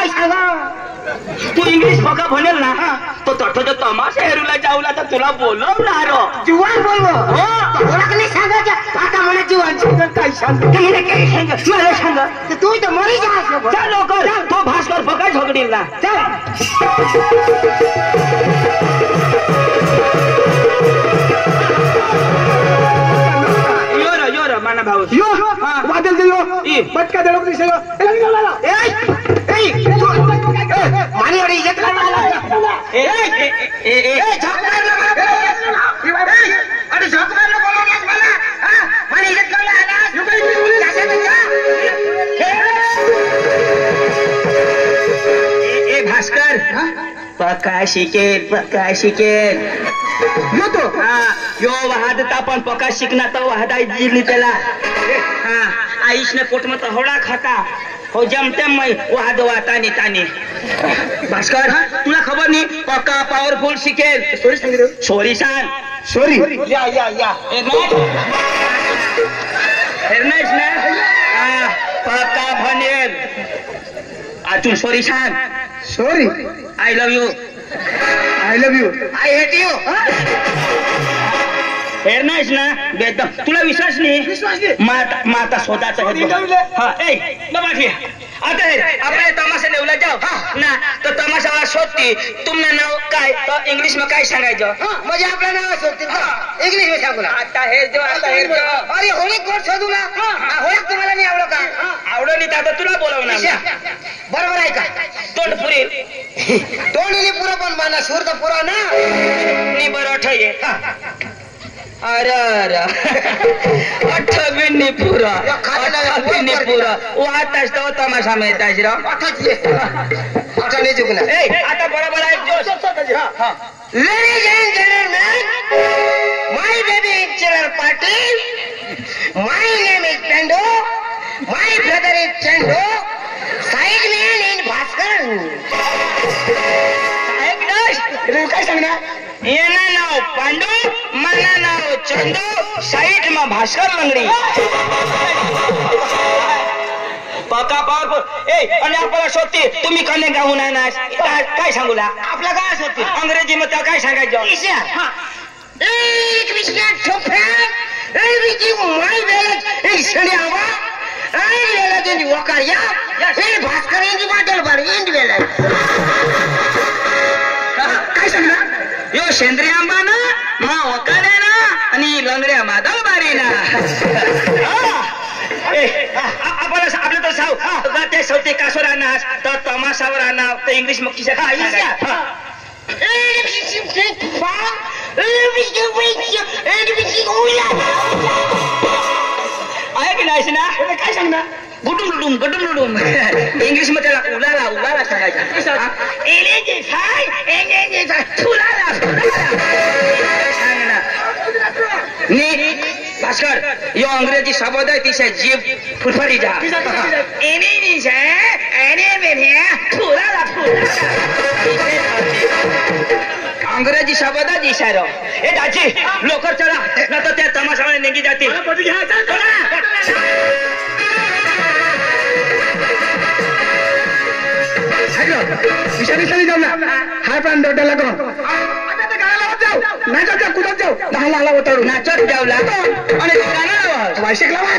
काय सांगा तू इंग्लिश फका म्हणेल ना तो तठो तमाशा हेरूला जाऊला तर तुला बोलवणार जीवन बोलव हो नाही सांगायचं आता मला जीवन सांग काय सांग काय सांग मला सांग तू तर मरी जा चल लवकर तो भास्कर फका झगडील ना चल यो माना भाऊ यो वादल दे यो बटका दे लोक दिसे यो मानी अरे इज्जत करवाला अरे झोपणार नको मला मानी इज्जत करवाला ए भास्कर पक्का शिकेल यो तो यो वाहदता पण पक्का शिकना तो वाहदा जिरली त्याला आईशने पोट में हवडा खाता हो जमते मैं वाहद ताने ताने भास्कर तुला खबर नाही पक्का पॉवरफुल शिकेल सॉरी सांगितलं सॉरी सांग सॉरी या हेरनाईस ना पक्का भनेल अजून सॉरी सांग sorry I love you I hate you हेरनाईस ना बेदम तुला विश्वास नाही माता स्वतःचा आता आपल्या तमाशा नेवला जाओ ना तो तमाशाला शोधती तुमने नाव काय तो इंग्लिश में काय सांगायचं म्हणजे आपलं नाव शोधते इंग्लिश में सांगू ना आता हेर जो अरे होळी कोण शोधू ना होळी तुम्हाला नाही आवडत का आवडं नाही आता तुला बोलवणार बरोबर आहे का तोंड पुरेल तोंडली पुरा पण माना सूर तर पुरा ना नाही बरं ठये अरे अठ्ठावीस पुरा वाहतास तो तमाशा मिळतास रा आता नाही चुकला आता बरोबर आहे Ladies and gentlemen, my baby is Chiral Patil. My name is Chandu. My brother is Chandu. Side man is Bhaskar. काय सांगणार येना नाव पांडू मला नाव चंदू साईड मा भास्कर लंगडी पक्का पॉवरफुल आणि आपल्याला शोधते तुम्ही कने गाऊन आणा काय सांगूला आपला काय शोधते अंग्रेजी मध्ये काय सांगायचं एक विषयात ठोफ्यात माय बेलच एक सडी आवा आई बेला त्यांनी वकार या हे भास्कर यांची वाटल बार इंड बेला काय सांगणार यो सेंद्रिय आंबा ना मा वकारे ना आणि लंगड्या माधव बारी ना आपलं तर साव ते सवते कासवर आणा तर तमाशावर आणा तर इंग्लिश मग किशा आहे की नाही ना काय सांगणार गुडुम इंग्लिश मध्ये उलाला सांगायचं भास्कर यो अंग्रेजी शब्द आहे तिच्या जीभ फुलफारी जा अंग्रेजी शब्द इशारा हे दाची लोक चला न तर त्या तमाशामध्ये नेगी जातील विषारी जाऊ ना हाय पण डोट्याला करून नाचत जाऊ कुठं जाऊ दहाला उतरू नाचत जाऊला आणि गाणं वायशेक लावा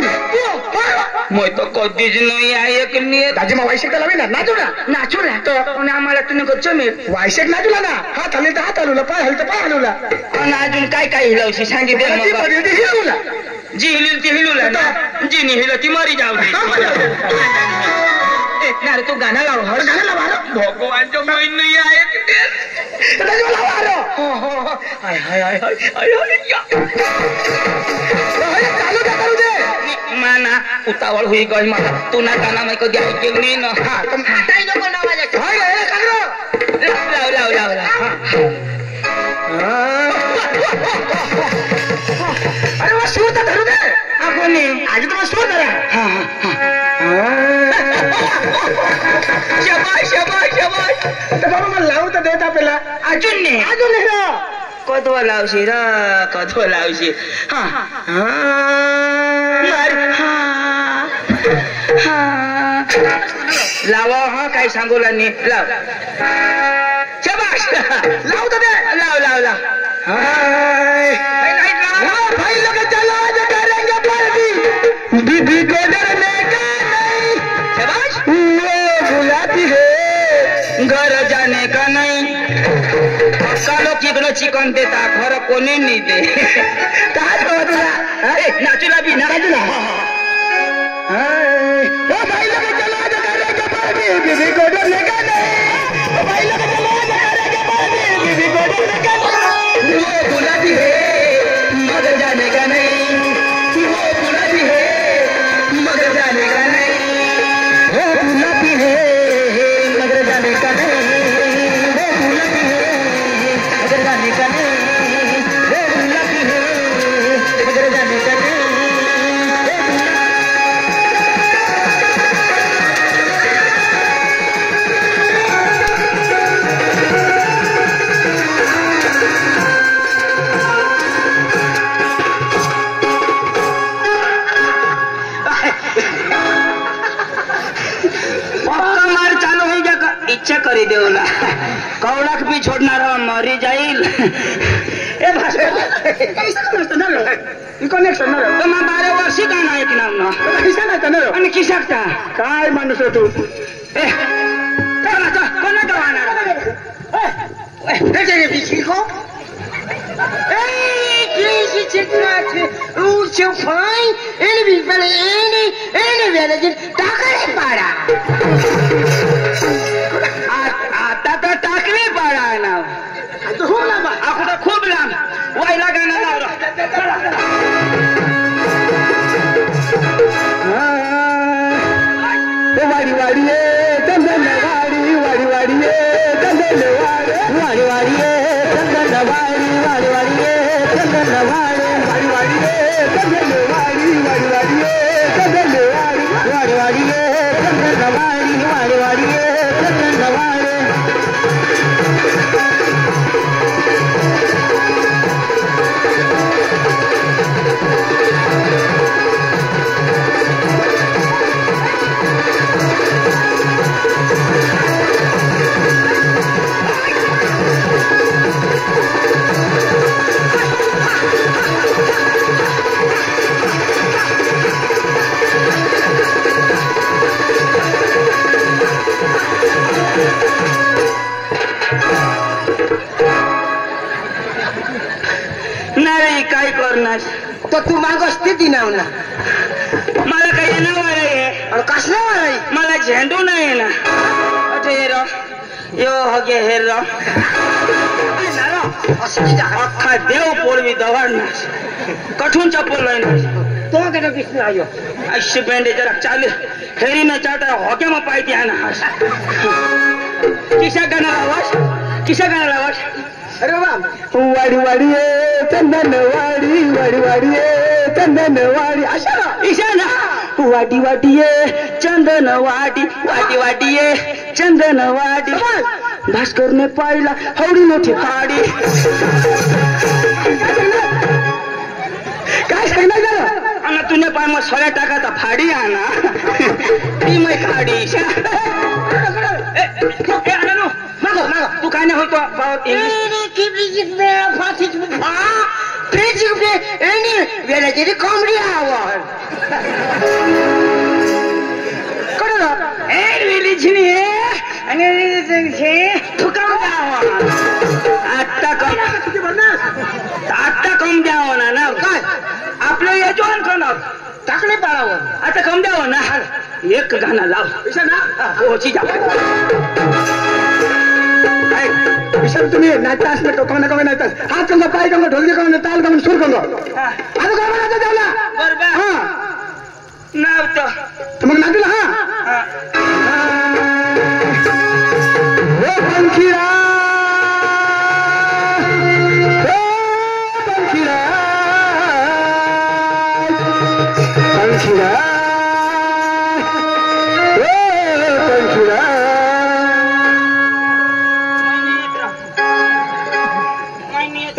मैं तो कधीच नाही ऐकली दाजीमा वायशेक लावे ना नाचू ना तो आणि आम्हाला तुम्ही कच्च मिळ वायशेक नाचूला ना हात हल्ले तर हात हलवला पाय हलतं पाय हलवला आणि अजून काय हिलवशी सांगितलं हिलवला जी हिलील ती हिलवला ना जी नि हिल ती मरी जाऊ ना रे तू गाणं लाव हर गाणं लाव भगवानचं मोहीन नाही आहे माना उतावळ हुई गई मला तू ना गाणं मी कधी ऐकेल नाही ना लाव अरे वा सूर तर धरू दे आपण आधी तुम्हाला सूर धरा शबाश तर बाबा मला लावू तर देत आपल्याला अजून कधवा लावशी हा लावा हा काय सांगूला नी लाव शाबाश लाव तर दे. लाव लाव लाव भाई लोग चलो आज करेंगे पार्टी बीबी को डरने का नहीं. शाबाश वो बुलाती है घर जाने का नहीं पक्का लोग चिकन चिकन देता घर कोणी नाही दे काय हवं तुला नाचूला बी ना बाजूला. ओ भाई लोग चलो आज करेंगे पार्टी बीबी को डरने का नहीं. ओ भाई लोग चलो आज करेंगे पार्टी बीबी को डरने का नहीं. वो बुलाती है मगर जाने का नहीं वो बुलाती है मगर जाने का नहीं वो बुलाती है मगर जाने का नहीं. वो बुलाती है मगर जाने का नहीं. वो बुलाती है मगर जाने का नहीं. पक्का मार चालू हो जा इच्छा करी देवला कवडाक बी छोडणार मरी जाईल ए भाषा कनेक्शन तर मग 12 वर्षी गाणं ऐकणार ना आणि की शकता काय माणूस आहे तू. ए कोणा गाणार so fine. Any टाकले पाडा. आता तर टाकले पाडा ना आपण खूप लांब व्हायला गाणं लावलं वाडी वाडी चंदन वाडी वाडी वाडी चंदन वाडी वाडी वाडी चंदन वाडी वाडी वाडी चंदन वाडी वाडी वाडी चंदन वाडी वाडी वाडी चंदन वाडी वाडी वाडी चंदन वाडी वाडी वाडी चंदन वाडी. नाही काय करणार तर तू मागस ते दिनाव ना मला काही येणार आहे कसला वाराई मला झेंडू नाही ना अटे हेर यो हगे हेर अख्खा देव पोळवी दवाडणार कठून चप्पल लाईन तो कडे दिसला आयो अशी बेंडे जरा चाले हेरी न चाटा हॉके में पाई दिया ना किसा गाना आवाज अरे वाह वाडी वाडी चंदन वाडी वाडी वाडी चंदन वाडी अशा ईशा ना वाडी वाडी चंदन वाडी वाडी वाडी चंदन वाडी भास्कर ने पाहिला हवडी मोठी फाडी काय सांगणार झालं आणि तुने पाय मग सोळ्या टाकाचा फाडी आणा ती मै खाडी तू काय नाही होतो इंग्लिश कॉमेडी आवाज आता कम द्यावं ना काय आपलं यजमान करणार टाकले पाळावर आता कम द्यावं ना एक गाणं लाव पोहोची जा तुम्ही नाचता असलं कोणा कोणा नाचतात हात कंग पाय कंग ढोलके कंग ताल कंग सूर कंग आता काय म्हणायचं त्याला बरोबर हा नव्हतं मग नाचला हा पंखीरा पंखीरा पंखीरा पंखीरा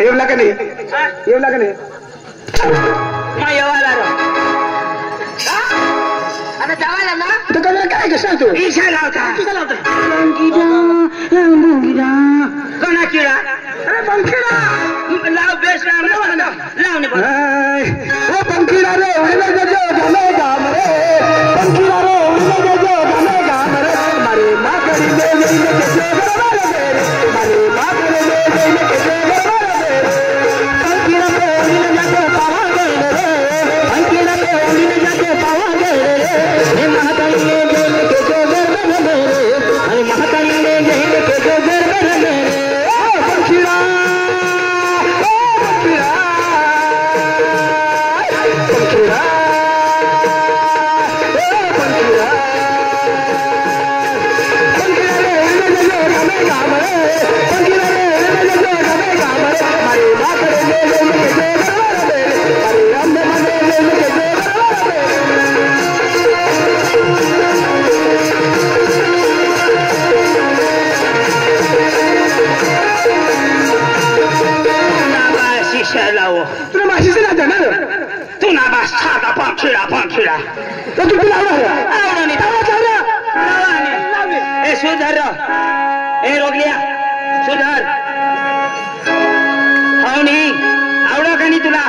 येऊ लागा नाही येऊ लागा नाही येवाला आता जावायला ना तो कमी काय कसं तू ईशा लावता तुझा लावतो कोणा किडा अरे पंखीडा लाव बेस लाव लाव ने ओ पंखीडा रे उडले गजो गामे गाम रे पंखीडा रे उडले गजो गामे गाम रे मारे माकड़ी ले गई ने के गरबार रे मारे माकड़ी ले गई ने के गरबार रे पंखीडा रे उडले जाके पावा गए रे पंखीडा रे उडले जाके पावा गए रे हे महाकाली ले गई ने के गरबार रे अरे महाकाली ले गई ने के गरबार रे ओ पंखीडा तुला माशीचं ना जाणार तू ना बस छाता पंखीडा तर तू तुला ए सुधर ए रोगलिया सुधर हावणी आवडा का नाही तुला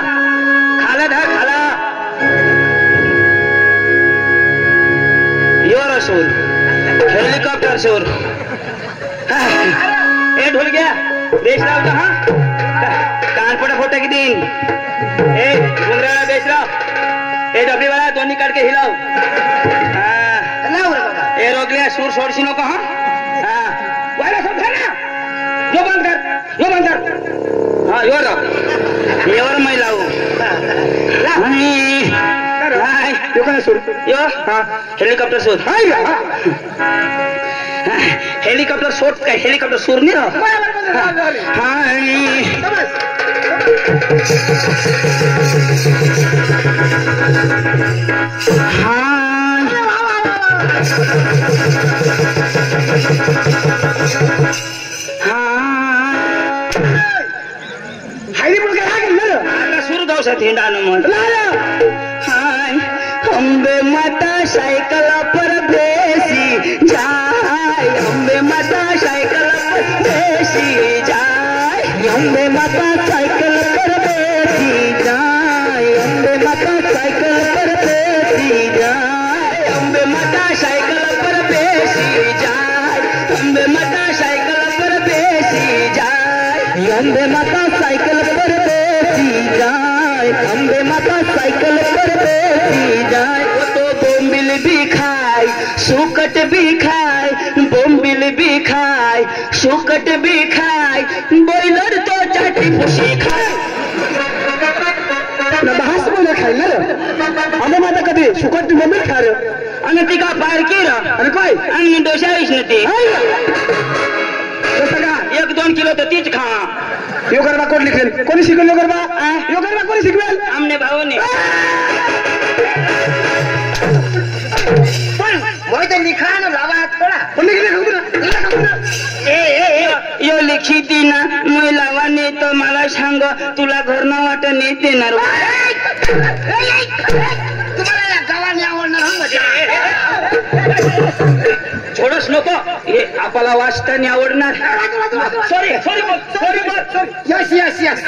खाला धर खाला योर सूर हेलिकॉप्टर सूर ए ढोल गया बेच रहा होता हा कानपड़ा फोटे की दिन ए घुंगराला बेच रहा ए डबली वाला दोन्ही काट के हिलाओ ए रोगलिया सूर सोडशी नको हा वाला सब ना यो बंद कर हा योर मैं लावू यो काय सूर यो हेलिकॉप्टर सूर हेलिकॉप्टर शॉट काय हेलिकॉप्टर सूर नाही सूर गावसा थिंडानं म्हण अंबे माता सायकल पर बेसी जाय अंबे माता सायकल पर बेसी जाय अंबे माता सायकल पर बेसी जाय अंबे माता सायकल पर बेसी जाय अंबे माता सायकल पर बेसी जाय अंबे माता सायकल पर बेसी जाय अंबे माता सायकल पर बेसी जाय अंबे माता सायकल पर बेसी जाय वो तो बोम्बिल भी खाए सुकट भी खाए बोम्बिल भी खाए सुकट भी खाए बॉयलर तो चाटी पुशी खाए भास बोले खायला आम्ही माझा कधी सुकट बोंबील खा रे आणि ती का पार की अरे काय आणि डोशाईश न ती कसं का 1-2 किलो तर तीच खा यो गरबा कोण लिखेल कोणी शिकवेल यो गरबा कोणी शिकवेल आमने भाऊने पण लिखा ना लावा थोडा पण यो लिखी ती ना मी लावाने तर मला सांग तुला घर ना वाट नाही देणार तुम्हाला गावाने आवडणार थोडस नको हे आपल्याला वाचताना आवडणार सॉरी यस यस यस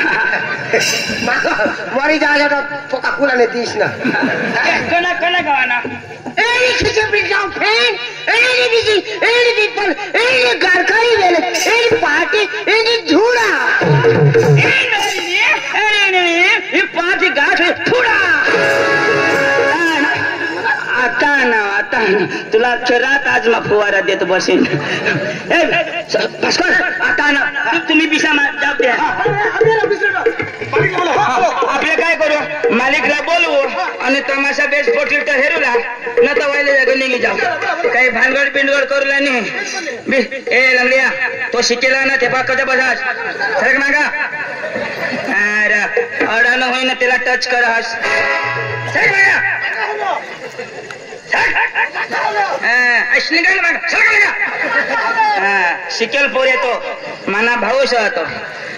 मारी जायला पोका कुलाने दिस ना कना गावाना any specific outfit, any busy, any people, any garkari well, any party, any dhula. Any party got it, thura. आता ना तुला रात आज मा फुवारा देत बसेन भास्कर आता ना तुम्ही बिसा जाऊ द्या आपले काय करू मालिकला बोलवू आणि तमाशा बेस पोटील तर हेरूला न तर व्हायला जागो निघी जाऊ काही भानगड पिंडगड करूला नाही ए लंगड्या तो शिकेला ना ते पाकाच्या बसास सरक ना का अरे अडानं होईना त्याला टच करस सरक ना शिकेल पोर येतो मना भाऊस होतो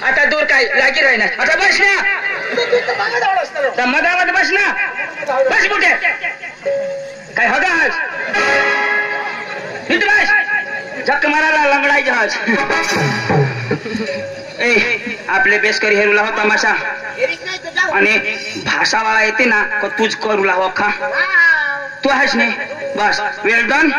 आता दूर काय लागी राहणार आता बस ना मधावत बस ना बस कुठे काय हो जहाज नीट बस झक मारायला लंगडाई जहाज ए आपले बेसकरी हेरूला हो तमाशा आणि भाषावाला येते ना का तुझ करूला हो अख्खा तू आहेस नाही बस वेल डन